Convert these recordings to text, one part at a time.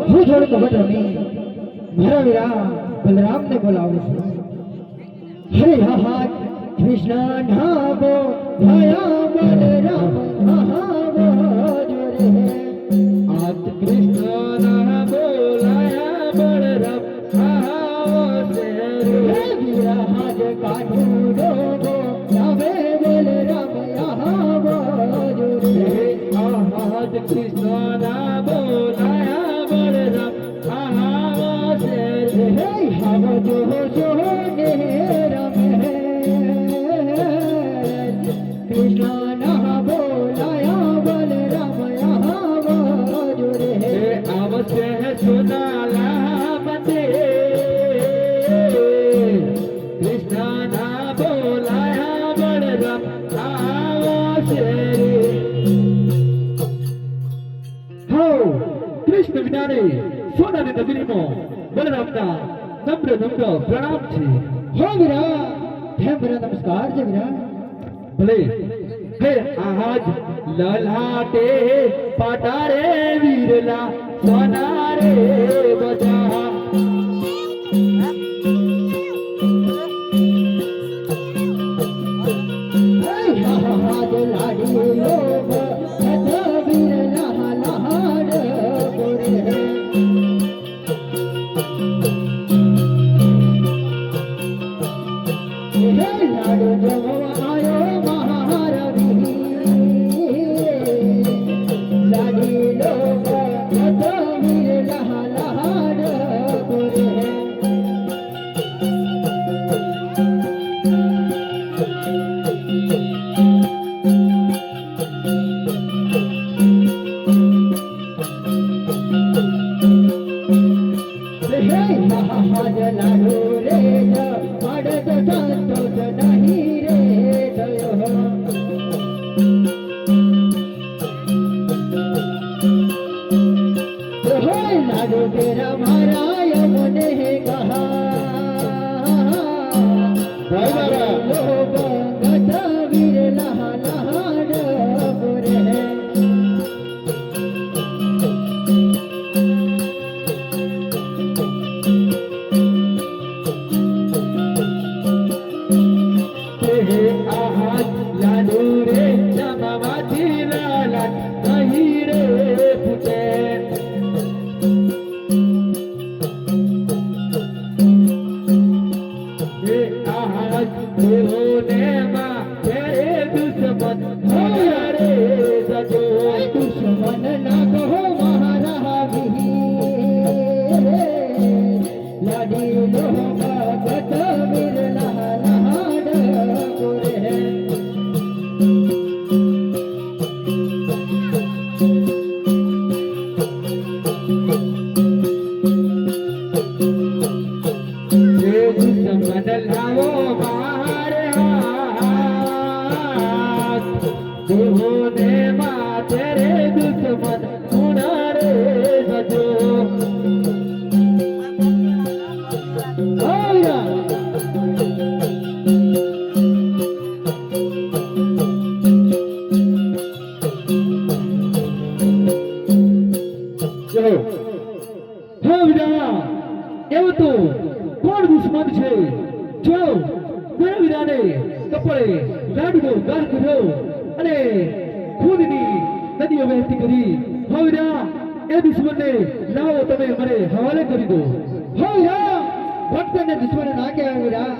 હું થોડું કબડ રમી મારા વીરા બલરામને બોલાવું છું. હરે હા કૃષ્ણ નામો ભયા બલરામ મહાવો રે આજ કૃષ્ણ ના બોલાયા બળરામ આવો છે હે વીરા હાજ કાઢું રોગો નામે બલરામ આવો રે આજ કૃષ્ણ ના બોલાયા બળરામ આવો છે હે હાવ જો જો ને રમે કૃષ્ણ ના બોલાયા બલરામ આવો રે આવશે સોનાલા મતે કૃષ્ણ ના બોલાયા બળરામ આવો છે હો કૃષ્ણ વિનાને સોનાની નગરીમાં બળરામના નમ્ર પ્રણામ છે. હો વીરા હે વીરા નમસ્કાર છે વીરા. ભલે હે આજ લલાટે પાટારે વીરલા સોનારે બજા હાજ લાડી લોભ હત વીર લહ લહાડ બોરે હે લાડુ જવો આયો મહારવી લાડી લોભ હત વીર લહ લહાડ બોરે હાજ લાડુ રે પડત સંતોષ નહીં રે થયો લાડુ તેરા મારા યમને કહા લોભ ગત વીર લહ લહાડ બોરે આજ લાડુ રે જમાવાથી લાલા નહીં રે પૂછે હે આજ દેવોને માં તેરે દુશ્મન હોય રે સજો દુશ્મન ના કહો મારા વીર લાડી લોભ ગત વીર લહ લહાડ બોરે હે દુશ્મન લાવો મારે હાથ દેવોને માં તેરે દુશ્મન હોના રે સજો ચલો હે વિરા એવું તો કોણ દુશ્મન છે જો મારા વિરાને કપડે લાડુનો ગાર કર્યો અને ખૂનની નદીઓ વહેતી કરી. હે વિરા એ દુશ્મનને લાવો તમે મને હવાલે કરી દો. હો વીરા ભક્તને દુશ્મન ના કહેવાય વીરા.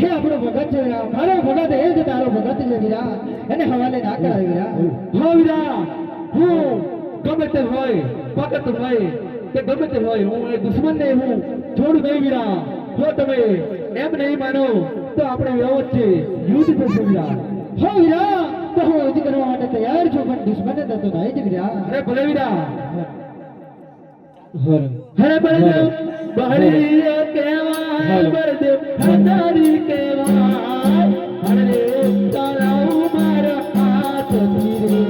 હે આપણો ભગત છે વીરા. મારો ભગત એ જ તારો ભગત છે વીરા. એને હવાલે ના કરાય વીરા. હે વિરા હું ગમે તે હોય ભગત હોય કે ગમે તે હોય હું એ દુશ્મનને હું છોડું નહીં વિરા. જો તમે એમ નહીં માનો તો આપણે વચ્ચે યુદ્ધ થશે વિરા. હો વીરા તો હું યુદ્ધ કરવા માટે તૈયાર છું પણ દુશ્મનને તો નહીં જ વીરા. અરે ભલે વિરા હરે બળદેવ બહરી કેવાય બળદેવ હજારી કેવાય હરે તારાઉ મારા હાથ ધીરે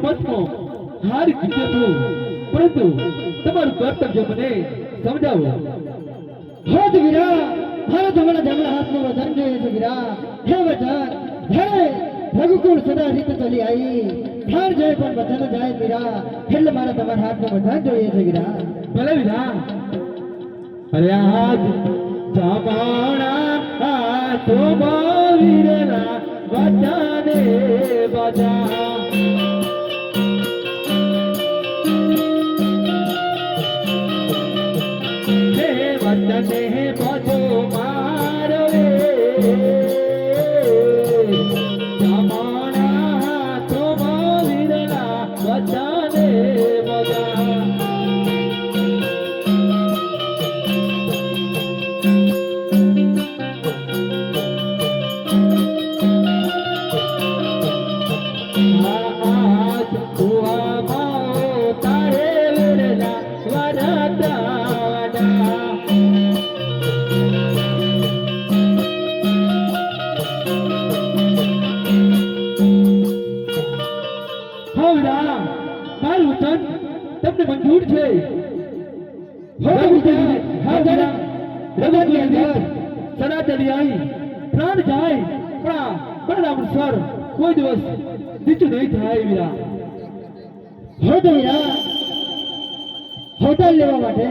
રમતમાં હારી જીત્યો છું, પરંતુ તમારું કર્તવ્ય મને સમજાવો. હો તો વીરા, મારે તમારા જમણા હાથનું વજન જોઈએ છે વીરા. હે વજન, હે રઘુકુળ સદા રીત ચલી આવી, હાર જાય પણ વજન જાય વીરા. એટલે મારે તમારા હાથનું વજન જોઈએ છે વીરા. ભલે વિધા. અરે આજ જમાણા હાથોમાં વીરના વચને બજા. વચને બજો મારો જમાણા હાથોમાં વીરના વચને બજા. તમને મંજૂર છે? હો તો વીરા, હા જરા રઘુકુળની અંદર સદા ચલી આવી, પ્રાણ જાય પણ આ બળરામ સર કોઈ દિવસ નીચું નહીં થાય વીરા. હો તો વીરા, હોટલ લેવા માટે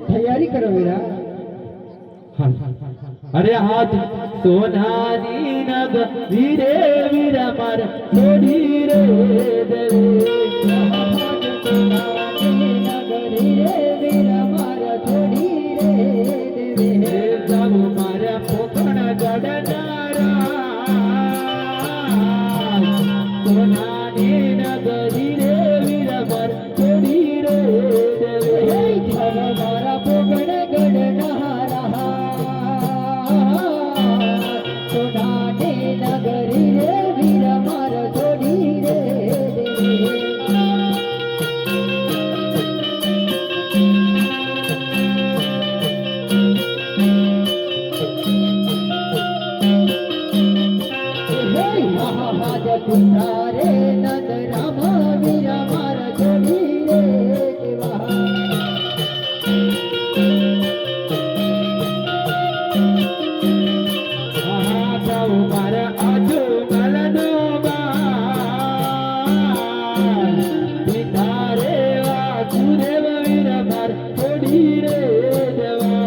તૈયારી કરો વીરા. અરે હાથ સોનાની નગ વીરે વીરા માર છોડી રે દેવે. નગરી રે વીરા મારા છોડી રે દેવે. જાવું મારા પોખણ ગડનારા સોનાની નગરી રે વીરા માર છોડી રે દેવે. મારા પોગણ ગડનારા સોનાને નગરી રે વીરા મારા છોડી રે દેવે. તુંધારે નંદ રામ વીરા મારા છોડી રે દેવા. જાવું મારા આજુ મલનો બાર પિતારે વાસુદેવ વીરા માર છોડી રે દેવા.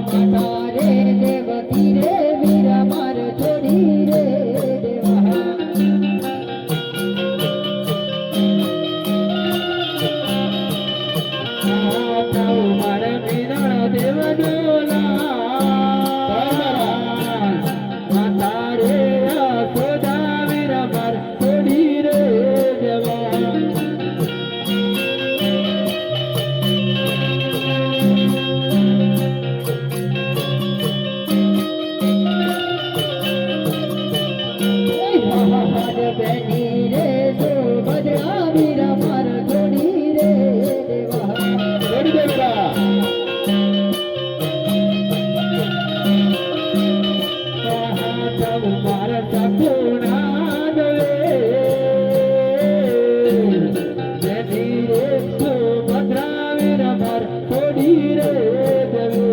માતારે દેવકી રે વીરા મારા છોડી રે દેવા. જાવું મારા વીરા દેવનો લાલ માતારે યશોદા વીરા માર છોડી રે દેવા. બેની રે સુભદ્રા વીરા મારા છોડી રે દેવા. છોડી દે વીરા. જાવું મારા સપના દવે જેની રે સુભદ્રા વીરા માર છોડી રે દેવે.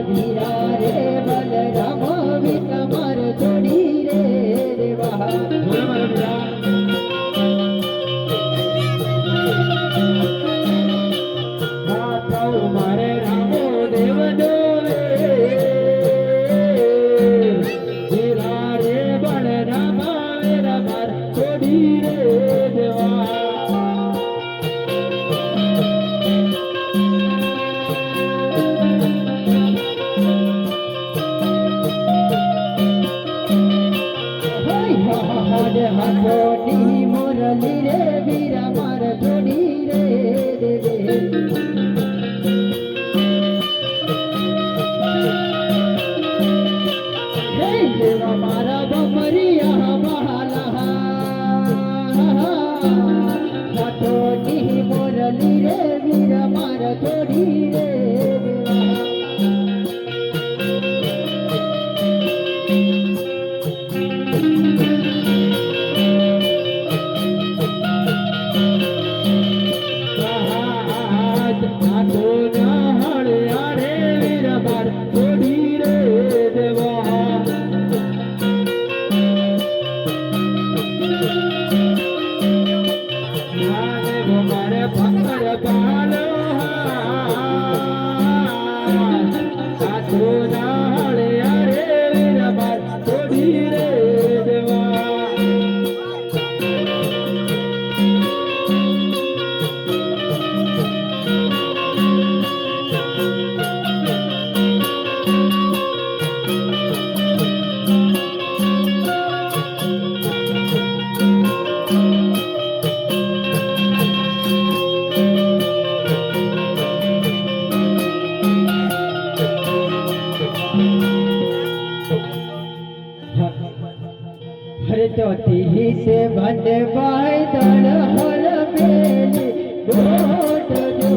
વીરા રે બલરામ વીરા મારા છોડી રે દેવા. બોલો મારા વીરા. જાવું મારે રામો દેવનો વીરા રે બળરામ વીરા માર છોડી રે દેવા. હાથોની મુરલી રે વીરા મારા છોડી રે દેવે. હરે તો તીહી તે બંને બાય દળ હલ મેલી ગોટ જો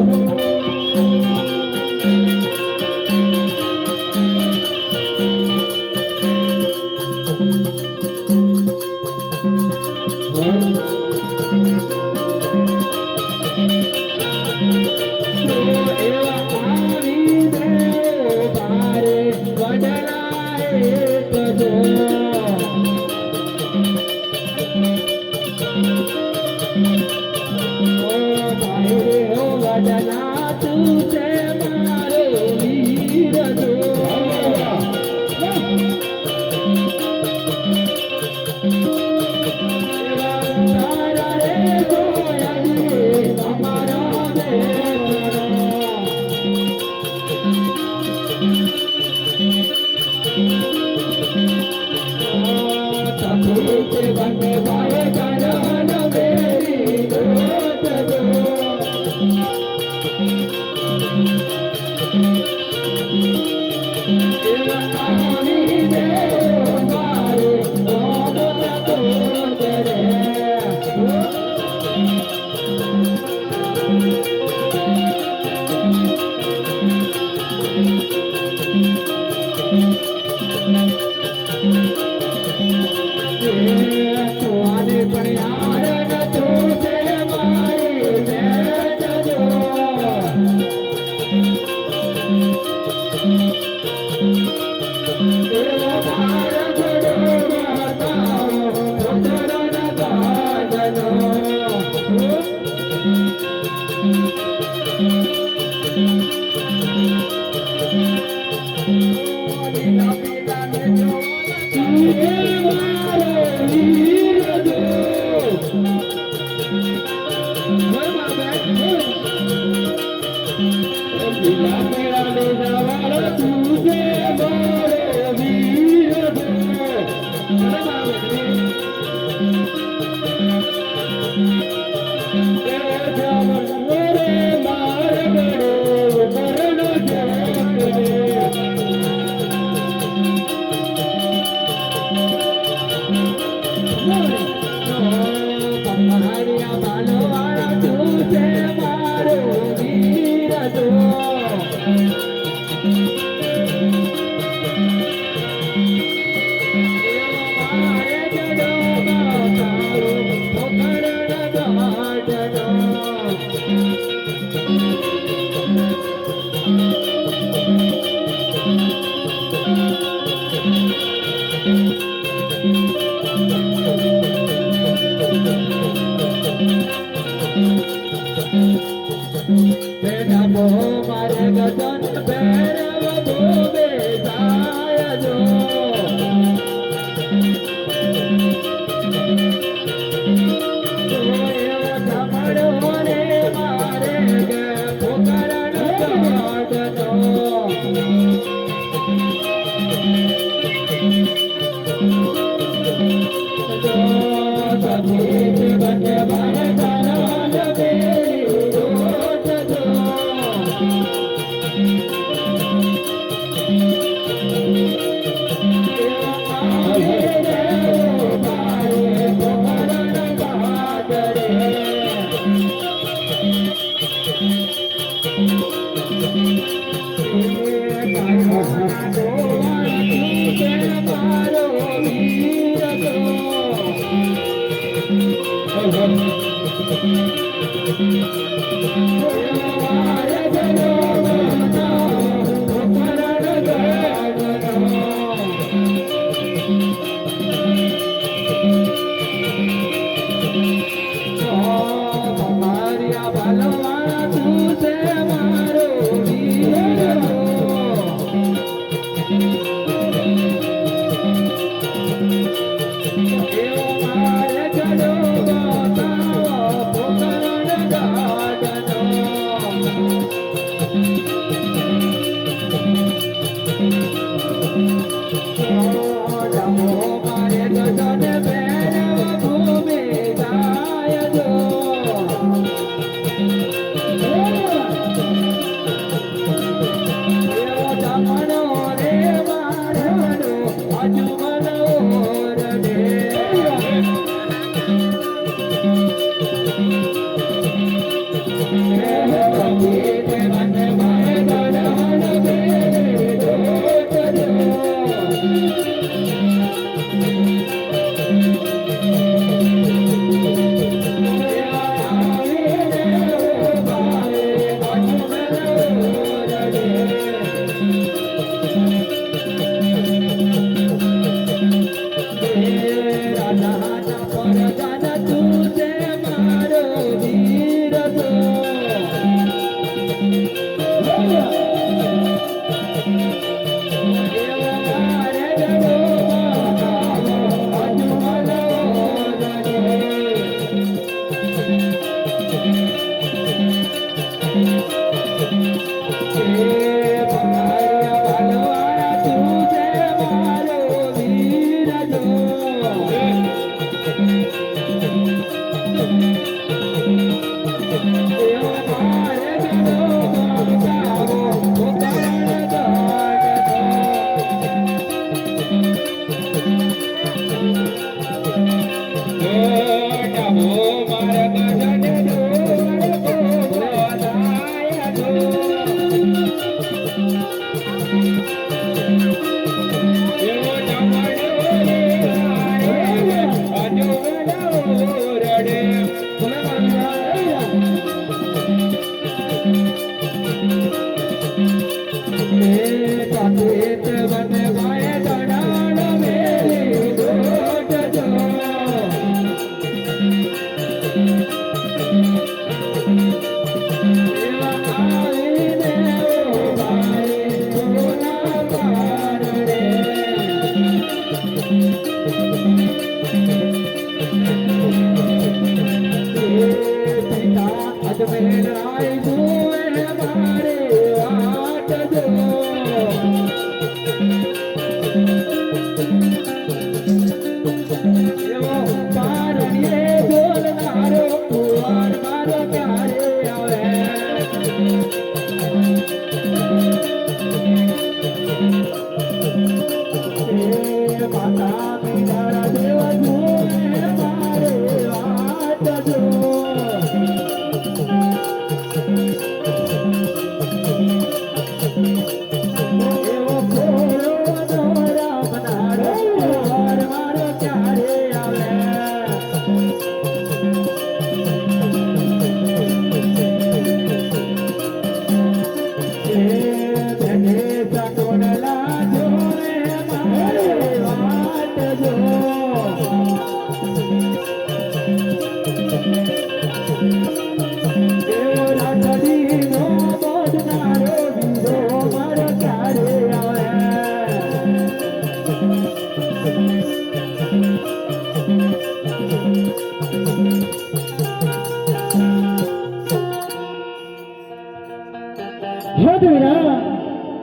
હદ વીરા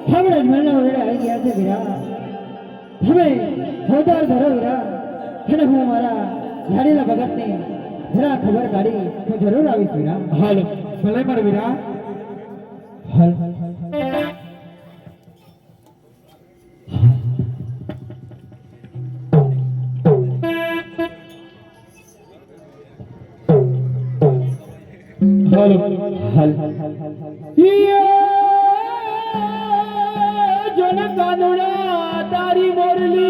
હમણાં જ મહિના વેળે આવી ગયા છે વીરા હવે હોદાર ધરો વીરા અને હું મારા લાડીલા ભગતને જરા ખબર કાઢી હું જરૂર આવીશ વીરા હાલો ભલે મારા વીરા હાલ હાલો હાલ જન કાનુડા તારી મોરલી